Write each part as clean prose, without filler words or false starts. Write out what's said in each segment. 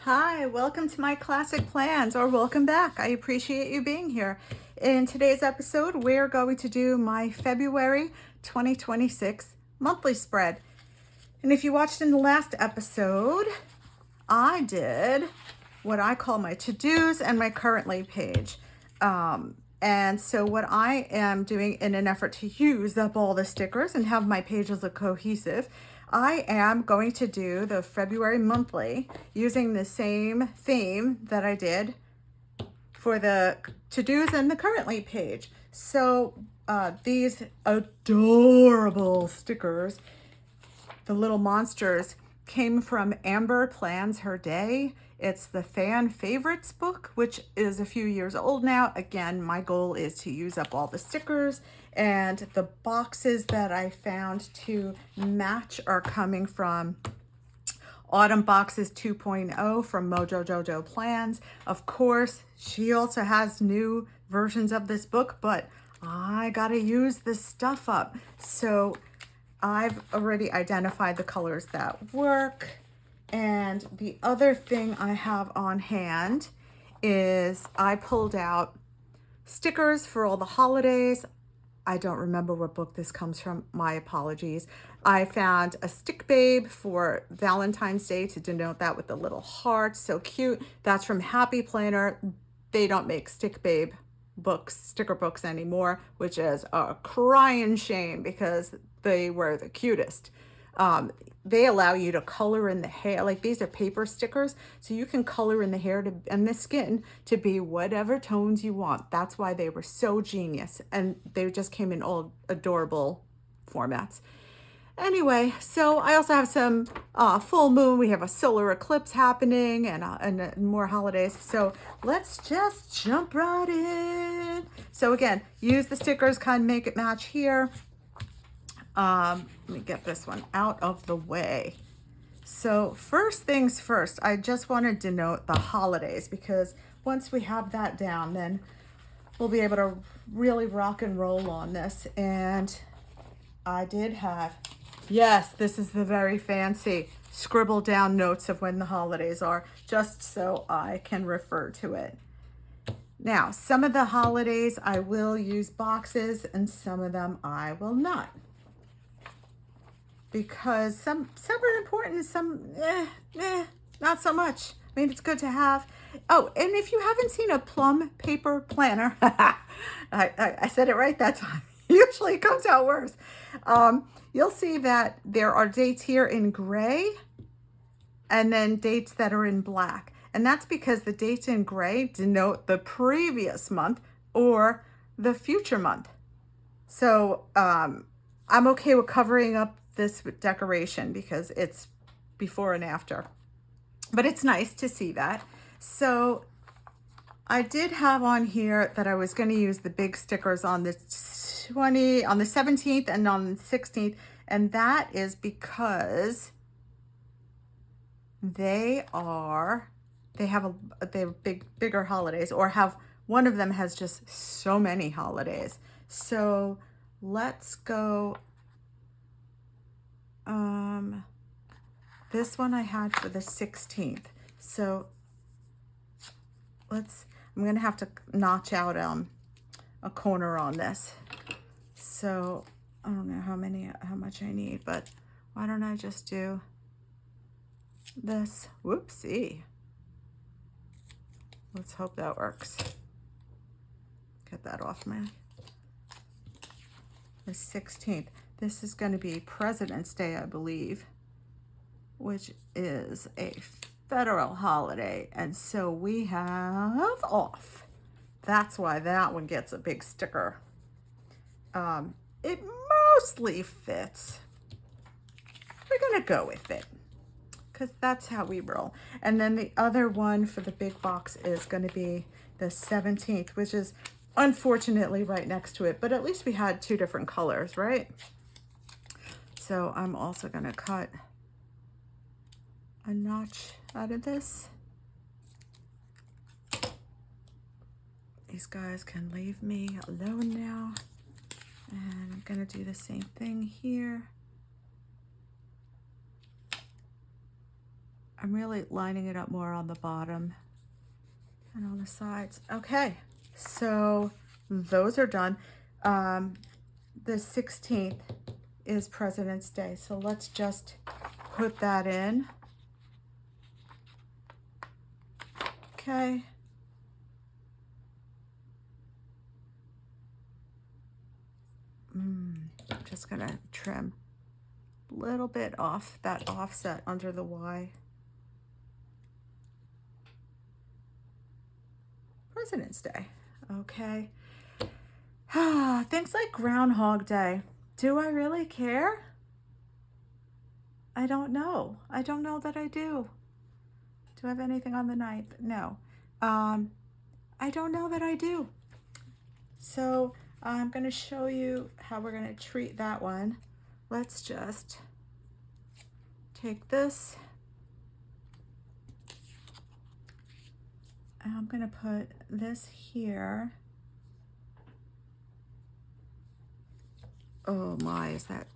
Hi, welcome to my classic plans, or welcome back. I appreciate you being here. In today's episode, we're going to do my February 2026 monthly spread. And if you watched in the last episode, I did what I call my to-dos and my currently page. And so what I am doing in an effort to use up all the stickers and have my pages look cohesive, I am going to do the February monthly using the same theme that I did for the to-dos and the currently page. So these adorable stickers, the little monsters, came from Amber Plans Her Day. It's the fan favorites book, which is a few years old now. Again, my goal is to use up all the stickers, and the boxes that I found to match are coming from Autumn Boxes 2.0 from Mojo Jojo Plans. Of course, she also has new versions of this book, but I gotta use this stuff up. So I've already identified the colors that work. And the other thing I have on hand is I pulled out stickers for all the holidays. I don't remember what book this comes from. My apologies. I found a stick babe for Valentine's Day to denote that with the little heart. So cute. That's from Happy Planner. They don't make stick babe books, sticker books anymore, which is a crying shame because they were the cutest. They allow you to color in the hair. Like, these are paper stickers, so you can color in the hair and the skin to be whatever tones you want. That's why they were so genius, and they just came in all adorable formats. Anyway, so I also have some full moon. We have a solar eclipse happening and more holidays. So let's just jump right in. So again, use the stickers, kind of make it match here. Let me get this one out of the way. So first things first, I just want to denote the holidays, because once we have that down, then we'll be able to really rock and roll on this. And I did have, yes, this is the very fancy scribble down notes of when the holidays are, just so I can refer to it. Now, some of the holidays I will use boxes and some of them I will not, because some are important and some not so much. I mean, it's good to have. Oh, and if you haven't seen a plum paper planner, I said it right that time. Usually it comes out worse. You'll see that there are dates here in gray and then dates that are in black. And that's because the dates in gray denote the previous month or the future month. So I'm okay with covering up this with decoration because it's before and after. But it's nice to see that. So I did have on here that I was going to use the big stickers on the 17th and on the 16th, and that is because they're bigger holidays, or have one of them has just so many holidays. So let's go. This one I had for the 16th. So I'm gonna have to notch out a corner on this. So I don't know how much I need, but why don't I just do this? Whoopsie. Let's hope that works. Get that off the 16th. This is going to be President's Day, I believe, which is a federal holiday, and so we have off. That's why that one gets a big sticker. It mostly fits. We're gonna go with it because that's how we roll. And then the other one for the big box is going to be the 17th, which is unfortunately right next to it, but at least we had two different colors, right? So I'm also going to cut a notch out of this. These guys can leave me alone now. And I'm going to do the same thing here. I'm really lining it up more on the bottom and on the sides. Okay, so those are done. The 16th is President's Day, so let's just put that in. Okay. Just gonna trim a little bit off that offset under the Y. President's Day. Okay. Things like Groundhog Day. Do I really care? I don't know. I don't know that I do. Do I have anything on the 9th? No. I don't know that I do. So I'm going to show you how we're going to treat that one. Let's just take this. And I'm going to put this here. Oh my, is that...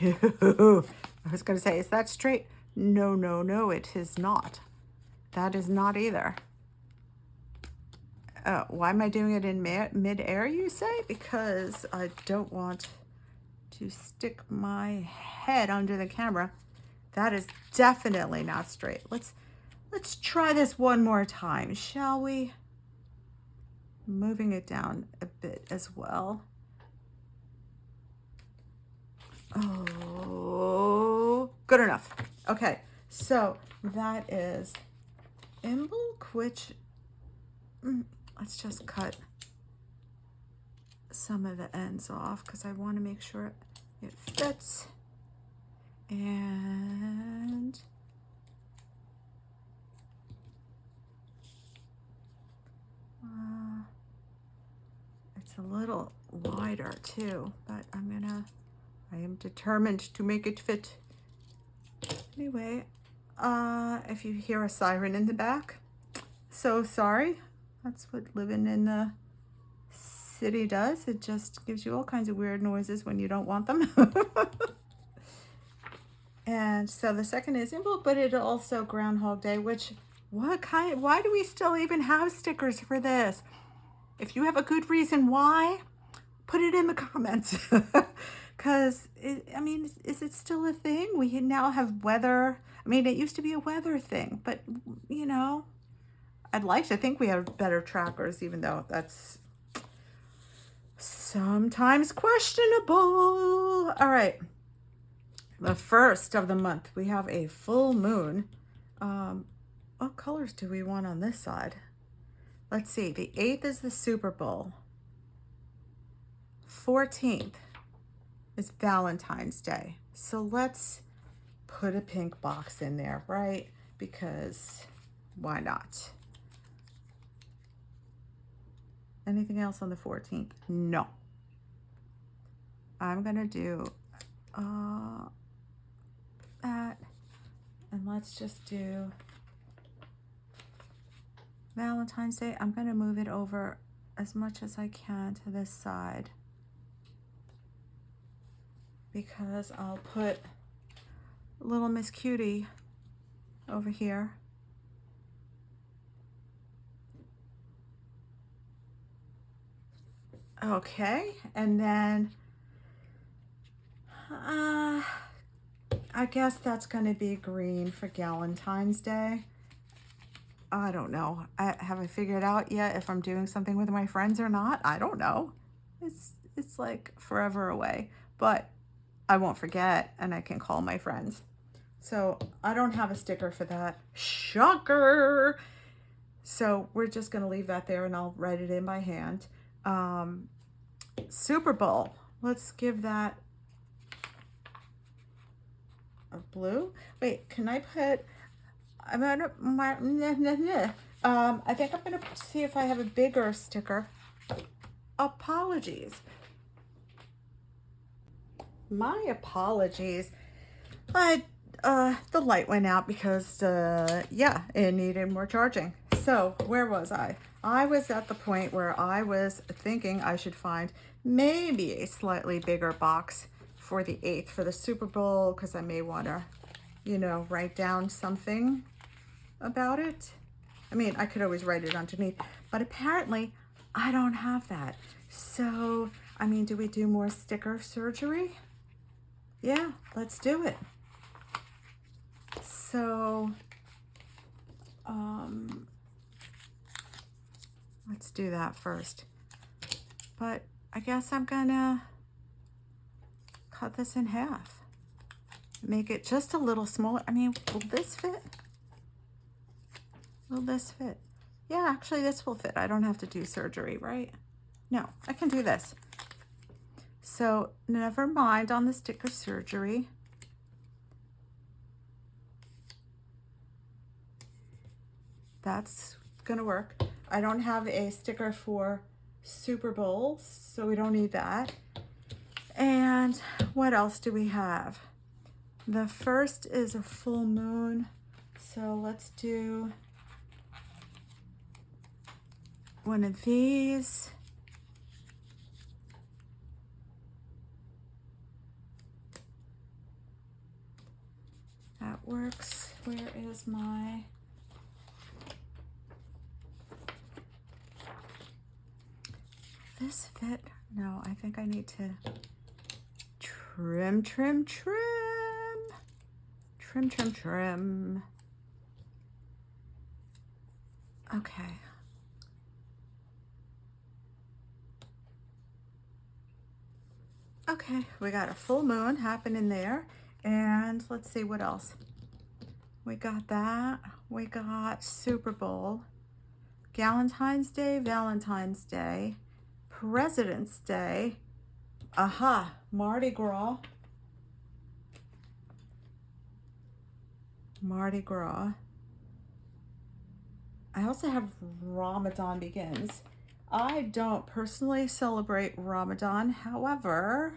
I was going to say, is that straight? No, no, no, it is not. That is not either. Why am I doing it in mid-air, you say? Because I don't want to stick my head under the camera. That is definitely not straight. Let's try this one more time, shall we? Moving it down a bit as well. Oh, good enough. Okay, so that is in bulk, which let's just cut some of the ends off because I want to make sure it fits. And it's a little wider too, but I am determined to make it fit. Anyway, if you hear a siren in the back, so sorry. That's what living in the city does. It just gives you all kinds of weird noises when you don't want them. And so the second is in bulk, but it also Groundhog Day, which why do we still even have stickers for this? If you have a good reason why, put it in the comments. Because, I mean, is it still a thing? We now have weather. I mean, it used to be a weather thing, but, you know, I'd like to think we have better trackers, even though that's sometimes questionable. All right. The first of the month, we have a full moon. What colors do we want on this side? Let's see. The 8th is the Super Bowl. 14th is Valentine's Day. So let's put a pink box in there, right? Because why not? Anything else on the 14th? No. I'm going to do that. And let's just do Valentine's Day. I'm going to move it over as much as I can to this side, because I'll put little Miss Cutie over here. Okay, and then I guess that's going to be green for Galentine's Day. I don't know. Have I figured out yet if I'm doing something with my friends or not? I don't know. It's like forever away, but I won't forget and I can call my friends. So I don't have a sticker for that. Shocker! So we're just going to leave that there and I'll write it in by hand. Super Bowl. Let's give that a blue. Wait, can I put... I think I'm going to see if I have a bigger sticker. Apologies. My apologies. The light went out because, yeah, it needed more charging. So where was I? I was at the point where I was thinking I should find maybe a slightly bigger box for the 8th for the Super Bowl, because I may want to you know, write down something about it. I mean, I could always write it underneath, but apparently I don't have that. So, I mean, do we do more sticker surgery? Yeah, let's do it. So, let's do that first. But I guess I'm gonna cut this in half. Make it just a little smaller. I mean, will this fit? Will this fit? Yeah, actually this will fit. I don't have to do surgery, right? No, I can do this. So never mind on the sticker surgery. That's gonna work. I don't have a sticker for Super Bowl, so we don't need that. And what else do we have? The first is a full moon, so let's do one of these. That works. Where is my... This fit? No, I think I need to trim, trim, trim. Trim, trim, trim. Okay. Okay, we got a full moon happening there. And let's see what else. We got that. We got Super Bowl, Galentine's Day, Valentine's Day, President's Day. Aha, Mardi Gras. Mardi Gras. I also have Ramadan Begins. I don't personally celebrate Ramadan. However,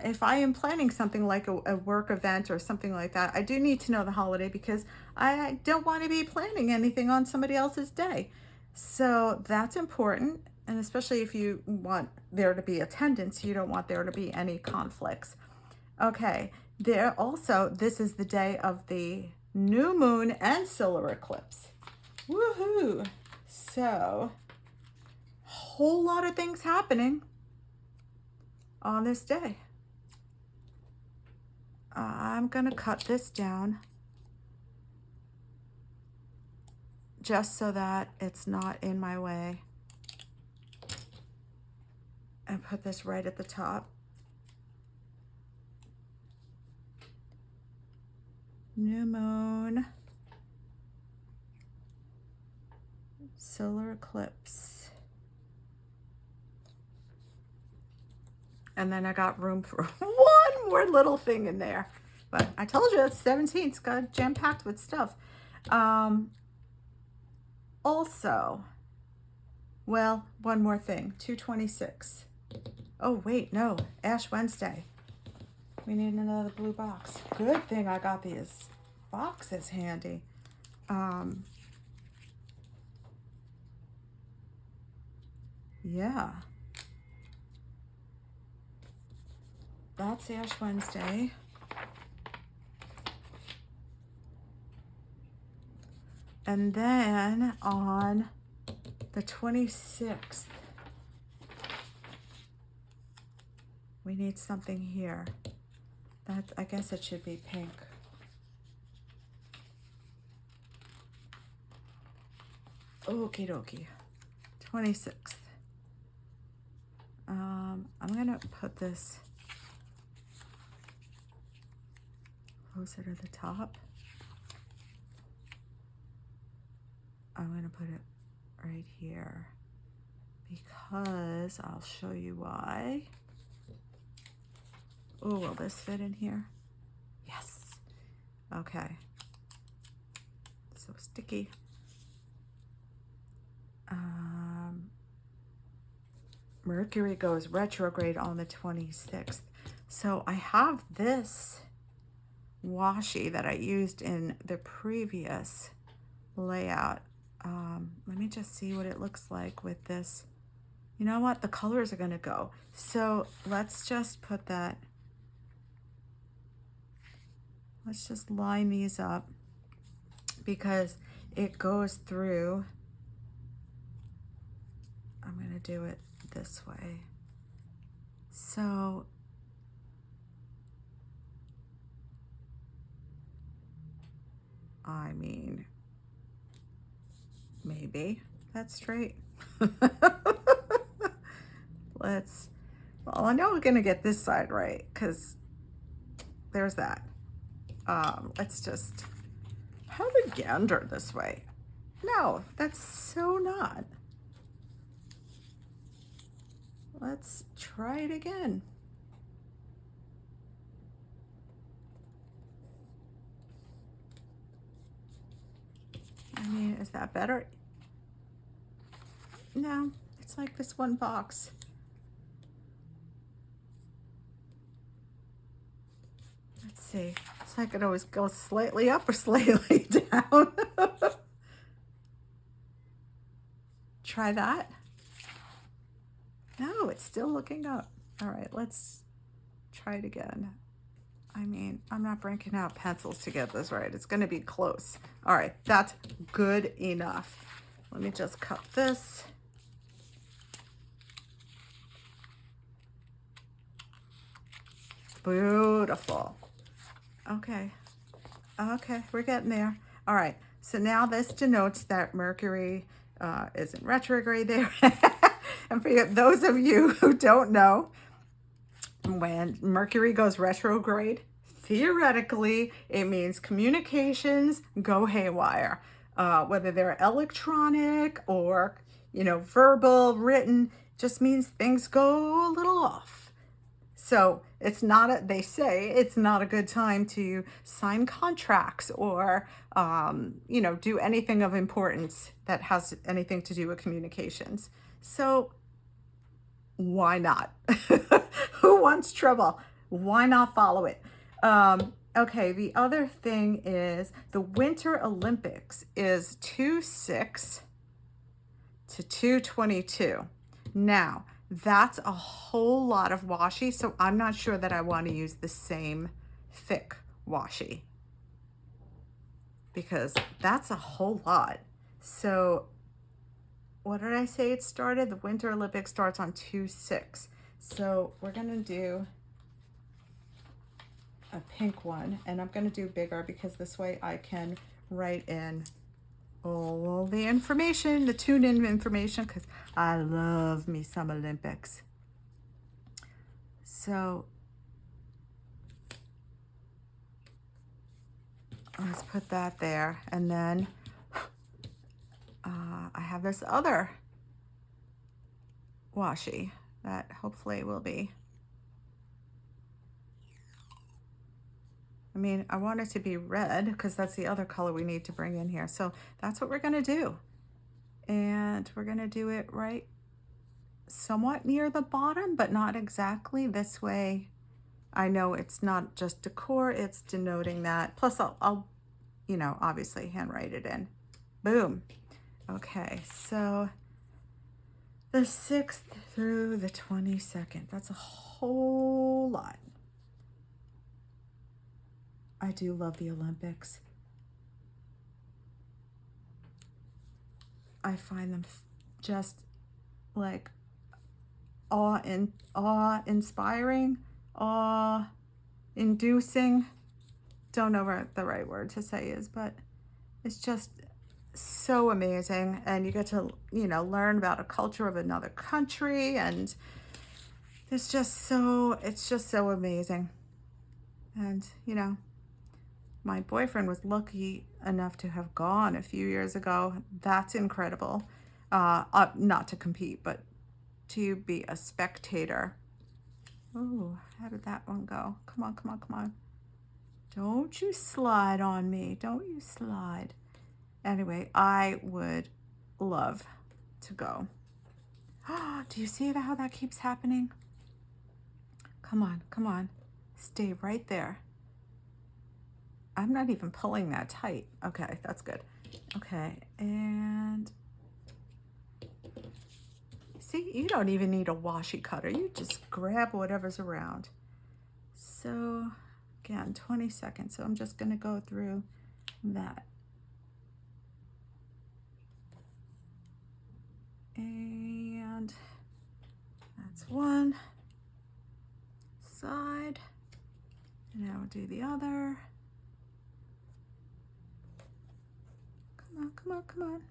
if I am planning something like a work event or something like that, I do need to know the holiday because I don't want to be planning anything on somebody else's day. So that's important. And especially if you want there to be attendance, you don't want there to be any conflicts. Okay, there also, this is the day of the new moon and solar eclipse. Woohoo! So, whole lot of things happening on this day. I'm gonna cut this down just so that it's not in my way. And put this right at the top. New moon, solar eclipse. And then I got room for one more little thing in there. But I told you it's 17th, it's got jam-packed with stuff. Also, well, one more thing, 226. Oh wait, no, Ash Wednesday. We need another blue box. Good thing I got these boxes handy. Yeah. That's Ash Wednesday. And then on the 26th, we need something here. I guess it should be pink. Okie dokie. 26th. I'm gonna put this closer to the top. I'm gonna put it right here because I'll show you why. Oh, will this fit in here? Yes. Okay. So sticky. Mercury goes retrograde on the 26th. So I have this washi that I used in the previous layout. Let me just see what it looks like with this. You know what? The colors are gonna go. So let's just put that Let's just line these up because it goes through. I'm going to do it this way. So I mean, maybe that's straight. Well, I know we're going to get this side right because there's that. Let's just have a gander this way. No, that's so not. Let's try it again. I mean, is that better? No, it's like this one box. Let's see. It's like it always goes slightly up or slightly down. Try that. No, it's still looking up. All right, let's try it again. I mean, I'm not breaking out pencils to get this right. It's going to be close. All right, that's good enough. Let me just cut this. Beautiful. Okay. Okay, we're getting there. All right, so now this denotes that Mercury is in retrograde there. And for those of you who don't know, when Mercury goes retrograde, theoretically, it means communications go haywire. Whether they're electronic or, verbal, written, just means things go a little off. So it's not they say it's not a good time to sign contracts or, do anything of importance that has anything to do with communications. So why not? Who wants trouble? Why not follow it? Okay, the other thing is the Winter Olympics is 2/6 to 2/22. Now, that's a whole lot of washi, so I'm not sure that I want to use the same thick washi because that's a whole lot. So what did I say it started? The Winter Olympics starts on 2/6. So we're going to do a pink one, and I'm going to do bigger because this way I can write in all the information, the tune-in information, because I love me some Olympics. So let's put that there, and then I have this other washi that hopefully will be, I want it to be red because that's the other color we need to bring in here. So that's what we're going to do. And we're going to do it right somewhat near the bottom, but not exactly. This way I know it's not just decor, it's denoting that. Plus I'll obviously handwrite it in. Boom. Okay, so the 6th through the 22nd, that's a whole lot. I do love the Olympics. I find them just like awe-inspiring, awe-inducing. Don't know what the right word to say is, but it's just so amazing. And you get to, learn about a culture of another country, and it's just so amazing. And, my boyfriend was lucky enough to have gone a few years ago. That's incredible. Not to compete, but to be a spectator. Oh, how did that one go? Come on, come on, come on. Don't you slide on me. Don't you slide. Anyway, I would love to go. Do you see how that keeps happening? Come on, come on. Stay right there. I'm not even pulling that tight. Okay, that's good. Okay, and see, you don't even need a washi cutter. You just grab whatever's around. So again, 20 seconds. So I'm just going to go through that. And that's one side. And now we'll do the other. Come on, come on, come on.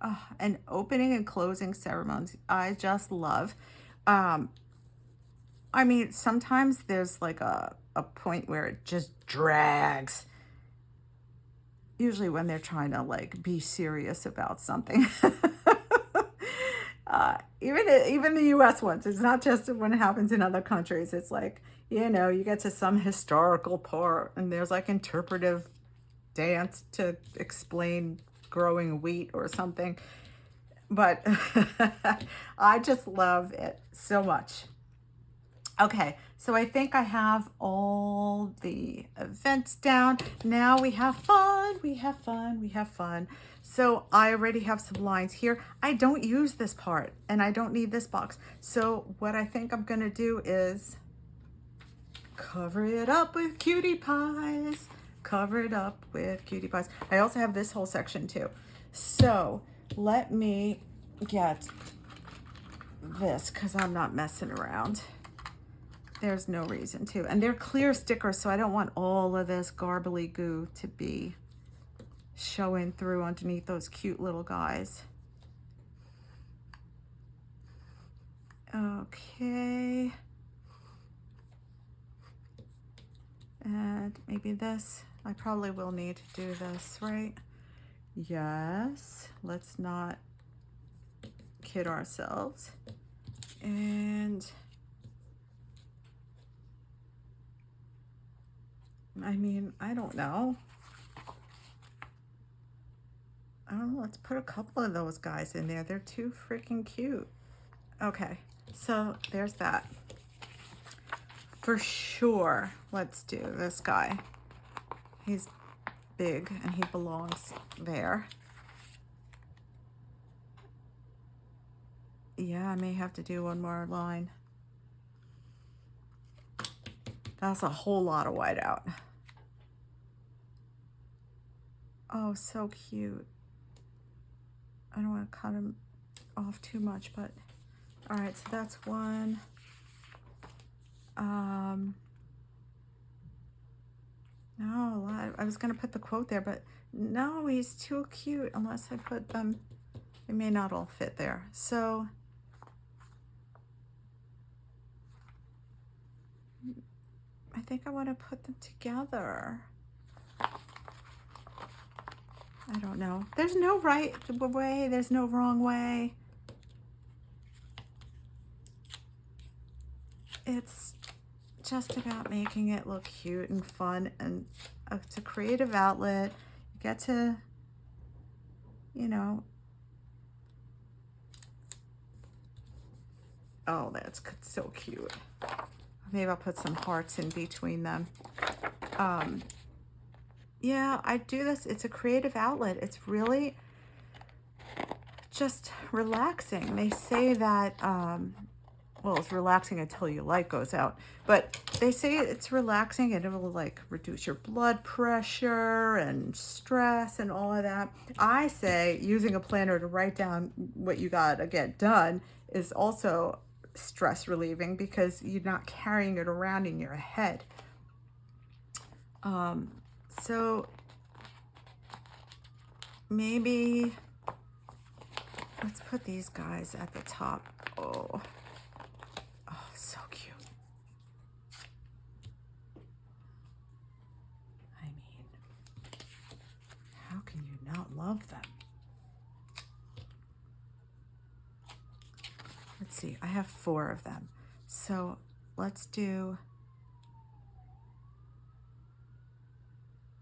Oh, and opening and closing ceremonies, I just love. I mean, sometimes there's like a point where it just drags. Usually when they're trying to like be serious about something. Even the US ones, it's not just when it happens in other countries. It's like, you know, you get to some historical part and there's like interpretive dance to explain growing wheat or something. But I just love it so much. Okay, so I think I have all the events down. Now we have fun, we have fun, we have fun. So I already have some lines here. I don't use this part and I don't need this box. So what I think I'm gonna do is cover it up with cutie pies. Cover it up with cutie pies. I also have this whole section too. So let me get this because I'm not messing around. There's no reason to. And they're clear stickers, so I don't want all of this garbly goo to be showing through underneath those cute little guys. Okay. And maybe this. I probably will need to do this, right? Yes. Let's not kid ourselves. And I mean, I don't know. Let's put a couple of those guys in there. They're too freaking cute. Okay, so there's that. For sure, let's do this guy. He's big and he belongs there. Yeah, I may have to do one more line. That's a whole lot of whiteout. Oh, so cute. I don't want to cut him off too much, but all right, so that's one. No, I was gonna put the quote there, but no, he's too cute unless I put them. They may not all fit there. So I think I want to put them together. I don't know. There's no right way. There's no wrong way. It's just about making it look cute and fun, and it's a creative outlet. You get to, you know, oh, that's so cute. Maybe I'll put some hearts in between them. Yeah, I do this. It's a creative outlet. It's really just relaxing. They say that, well, it's relaxing until your light goes out, but they say it's relaxing and it will like reduce your blood pressure and stress and all of that. I say using a planner to write down what you got to get done is also stress relieving because you're not carrying it around in your head. So maybe let's put these guys at the top. Oh, so cute. I mean, how can you not love them? Let's see, I have 4 of them. So let's do,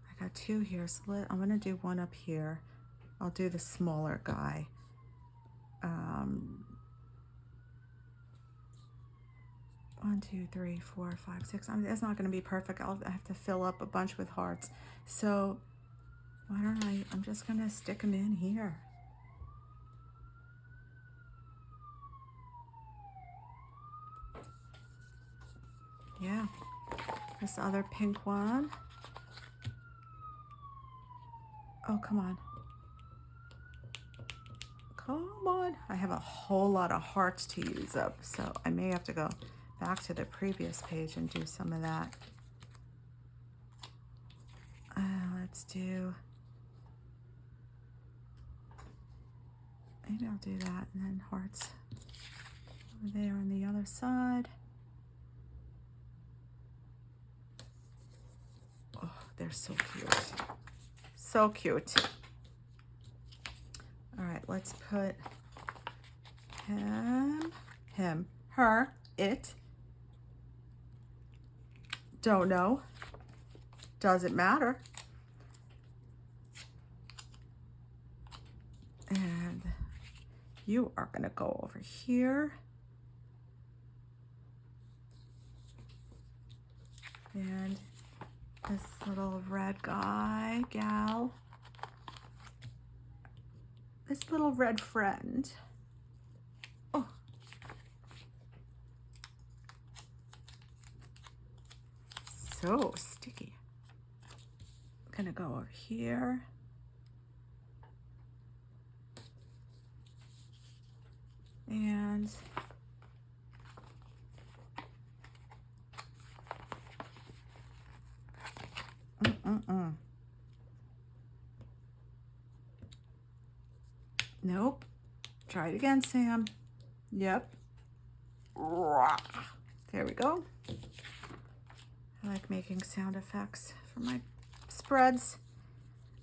I got 2 here, so I'm gonna do one up here. I'll do the smaller guy. 1, 2, 3, 4, 5, 6. I mean, it's not gonna be perfect. I have to fill up a bunch with hearts. So why don't I'm just gonna stick them in here. Yeah, this other pink one. Oh, come on. Come on. I have a whole lot of hearts to use up, so I may have to go back to the previous page and do some of that. Let's do, maybe I'll do that, and then hearts over there on the other side. Oh, they're so cute. So cute. All right, let's put him, her, it. Don't know. Doesn't matter. And you are going to go over here. And this little red guy, gal. This little red friend. Oh. So sticky. I'm going to go over here. And nope. Try it again, Sam. Yep. There we go. I like making sound effects for my spreads.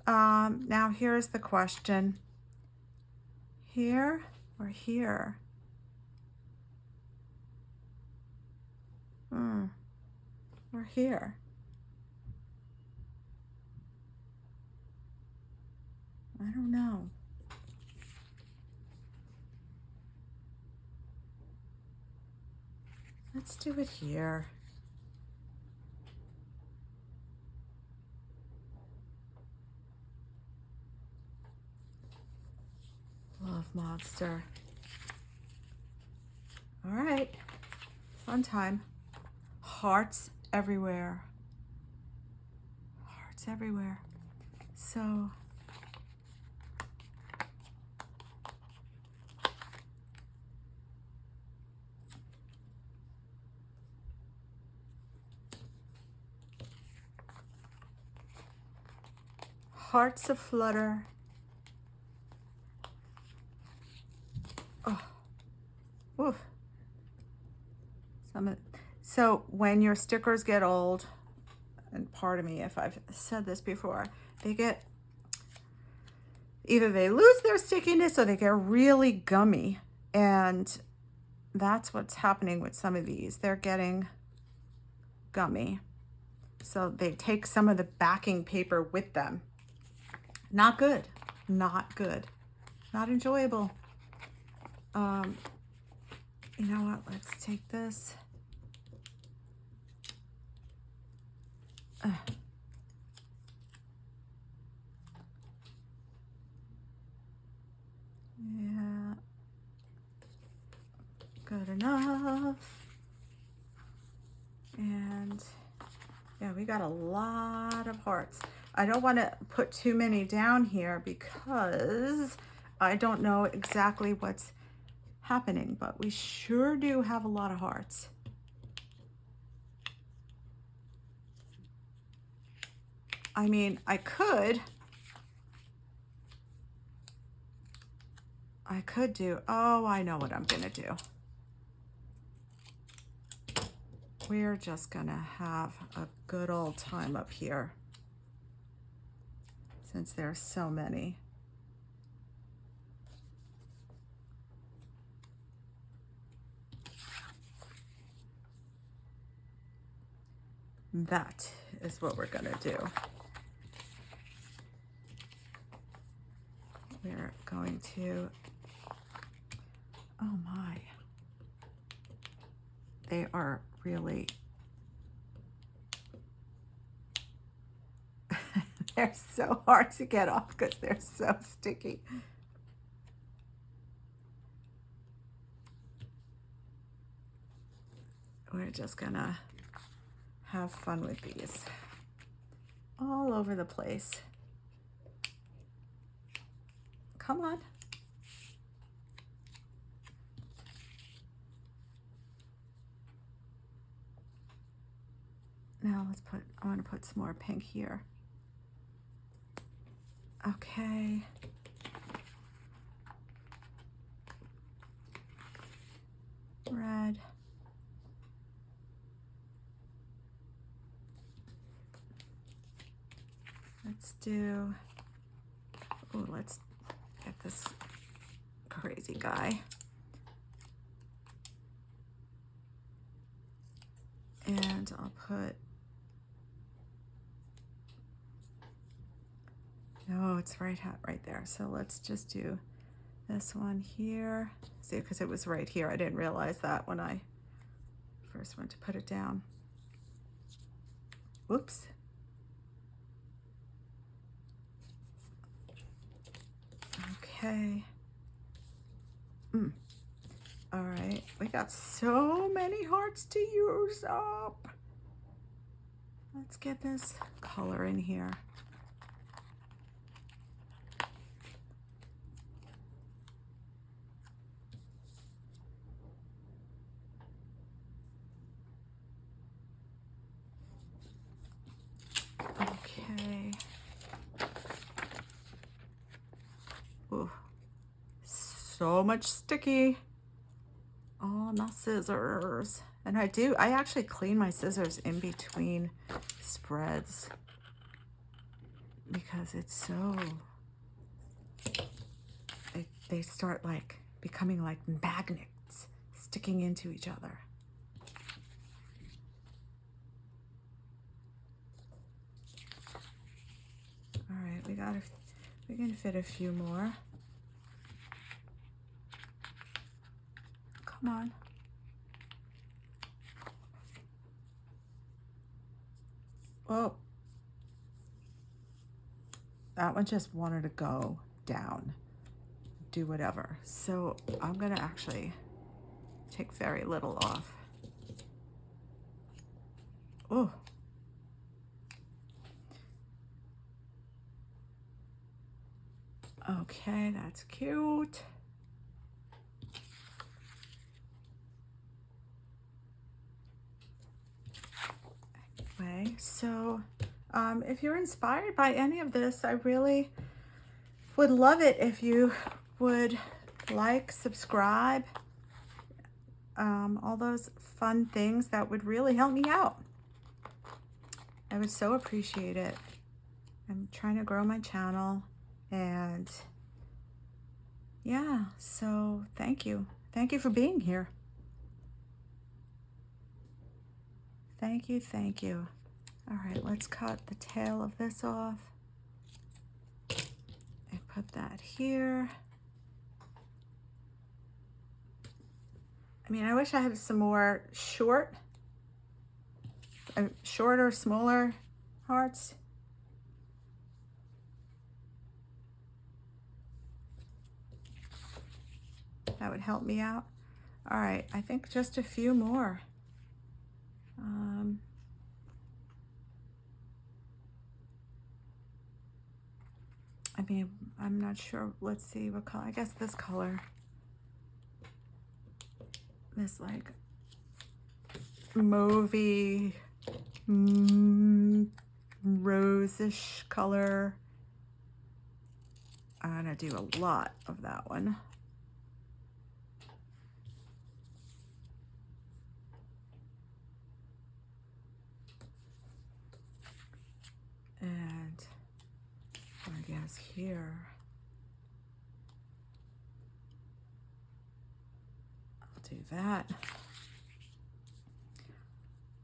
Now here's the question. Here or here? Or here? I don't know. Let's do it here. Love monster. All right, fun time. Hearts everywhere. Hearts everywhere. So hearts aflutter. Oh, woof. So when your stickers get old, and pardon me if I've said this before, they get, either they lose their stickiness or they get really gummy. And that's what's happening with some of these. They're getting gummy. So they take some of the backing paper with them. Not good. Not good. Not enjoyable. You know what? Let's take this. Yeah. Good enough. And yeah, we got a lot of hearts. I don't want to put too many down here because I don't know exactly what's happening, but we sure do have a lot of hearts. I mean, I could do, oh, I know what I'm gonna do. We're just gonna have a good old time up here since there's so many. That is what we're gonna do. We're going to, oh my, they are really, they're so hard to get off because they're so sticky. We're just gonna have fun with these. All over the place. Come on. Now I want to put some more pink here. Okay. Red. Let's get this crazy guy. And I'll put, no, it's right there. So let's just do this one here. See, because it was right here. I didn't realize that when I first went to put it down. Whoops. Okay. All right, we got so many hearts to use up. Let's get this color in here. Okay. Ooh, so much sticky on my scissors. And I actually clean my scissors in between spreads because it's so, they start like becoming like magnets sticking into each other. All right, we can fit a few more. Come on. Oh, that one just wanted to go down, do whatever. So I'm gonna actually take very little off. Oh. Okay, that's cute. Anyway, so if you're inspired by any of this, I really would love it if you would like, subscribe, all those fun things that would really help me out. I would so appreciate it. I'm trying to grow my channel, and yeah, so thank you. Thank you for being here. Thank you, thank you. All right, let's cut the tail of this off and put that here. I mean, I wish I had some more shorter, smaller hearts. That would help me out. All right, I think just a few more. I mean, I'm not sure. Let's see what color. I guess this color. This like mauvey, rose-ish color. I'm gonna do a lot of that one. And I guess here, I'll do that.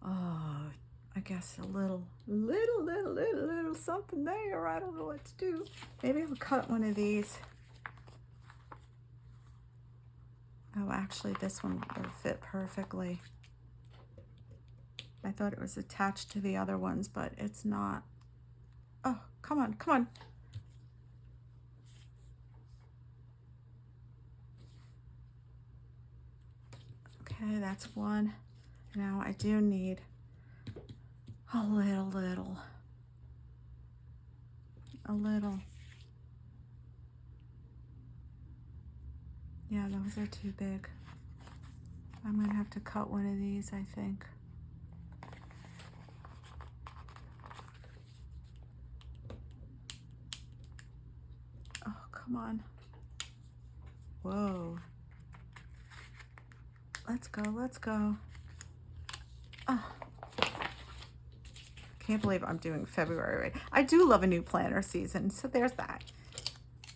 Oh, I guess a little something there. I don't know what to do. Maybe I'll cut one of these. Oh, actually, this one will fit perfectly. I thought it was attached to the other ones, but it's not. Oh, come on, come on. Okay, that's one. Now I do need A little. Yeah, those are too big. I'm gonna have to cut one of these, I think. Oh, come on. Whoa. Let's go. Oh. Can't believe I'm doing February right. I do love a new planner season, so there's that.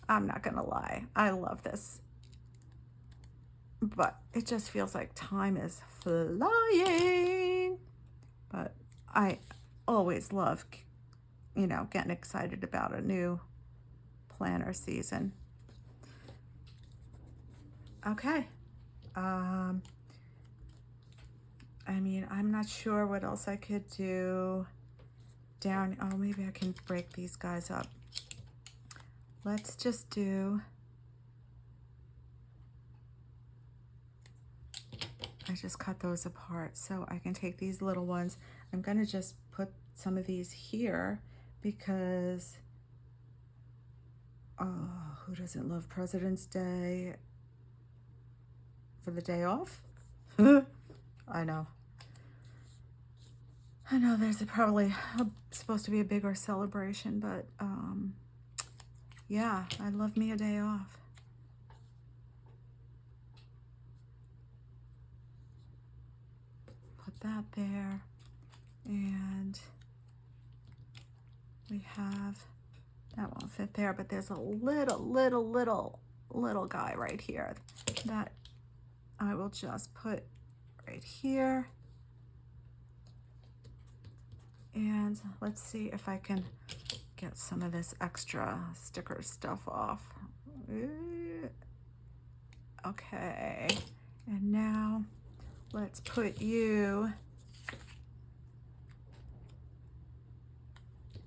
I'm not gonna lie. I love this. But it just feels like time is flying. But I always love, getting excited about a new planner season. Okay. I mean, I'm not sure what else I could do down. Oh, maybe I can break these guys up. Let's just do, I just cut those apart so I can take these little ones. I'm gonna just put some of these here because, oh, who doesn't love President's Day for the day off? I know there's probably supposed to be a bigger celebration, but yeah, I love me a day off. Put that there, and we have, that won't fit there, but there's a little guy right here that I will just put right here. And let's see if I can get some of this extra sticker stuff off. Okay, and now let's put you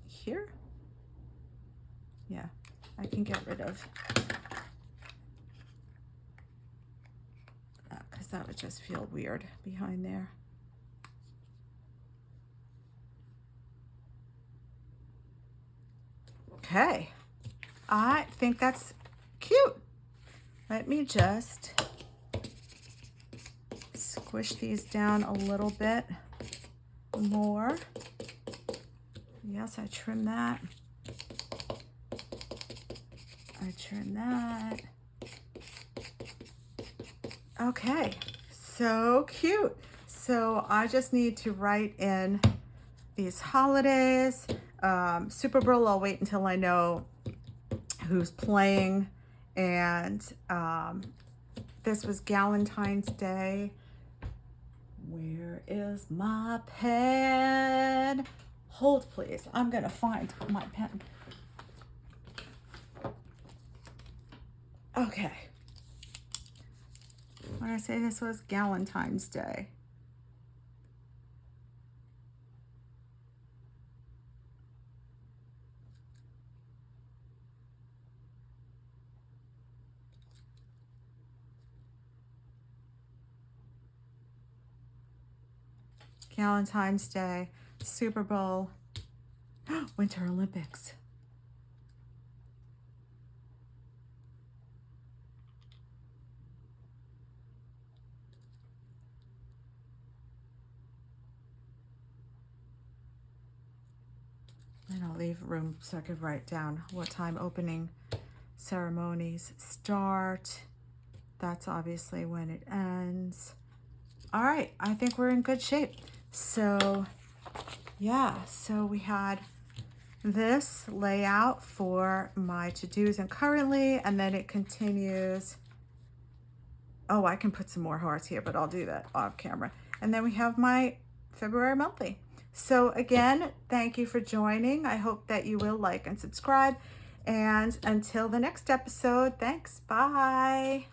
here. Yeah, I can get rid of that because that would just feel weird behind there. Okay, I think that's cute. Let me just squish these down a little bit more. Yes, I trim that. I trim that. Okay, so cute. So I just need to write in these holidays. Super Bowl, I'll wait until I know who's playing. And this was Galentine's Day. Where is my pen? Hold, please. I'm gonna find my pen. Okay. When I say this was Galentine's Day. Galentine's Day, Super Bowl, Winter Olympics. And I'll leave room so I could write down what time opening ceremonies start. That's obviously when it ends. All right, I think we're in good shape. So yeah, so we had this layout for my to-dos and currently, and then it continues. Oh, I can put some more hearts here, but I'll do that off camera. And then we have my February monthly. So again, thank you for joining. I hope that you will like and subscribe. And until the next episode, thanks. Bye.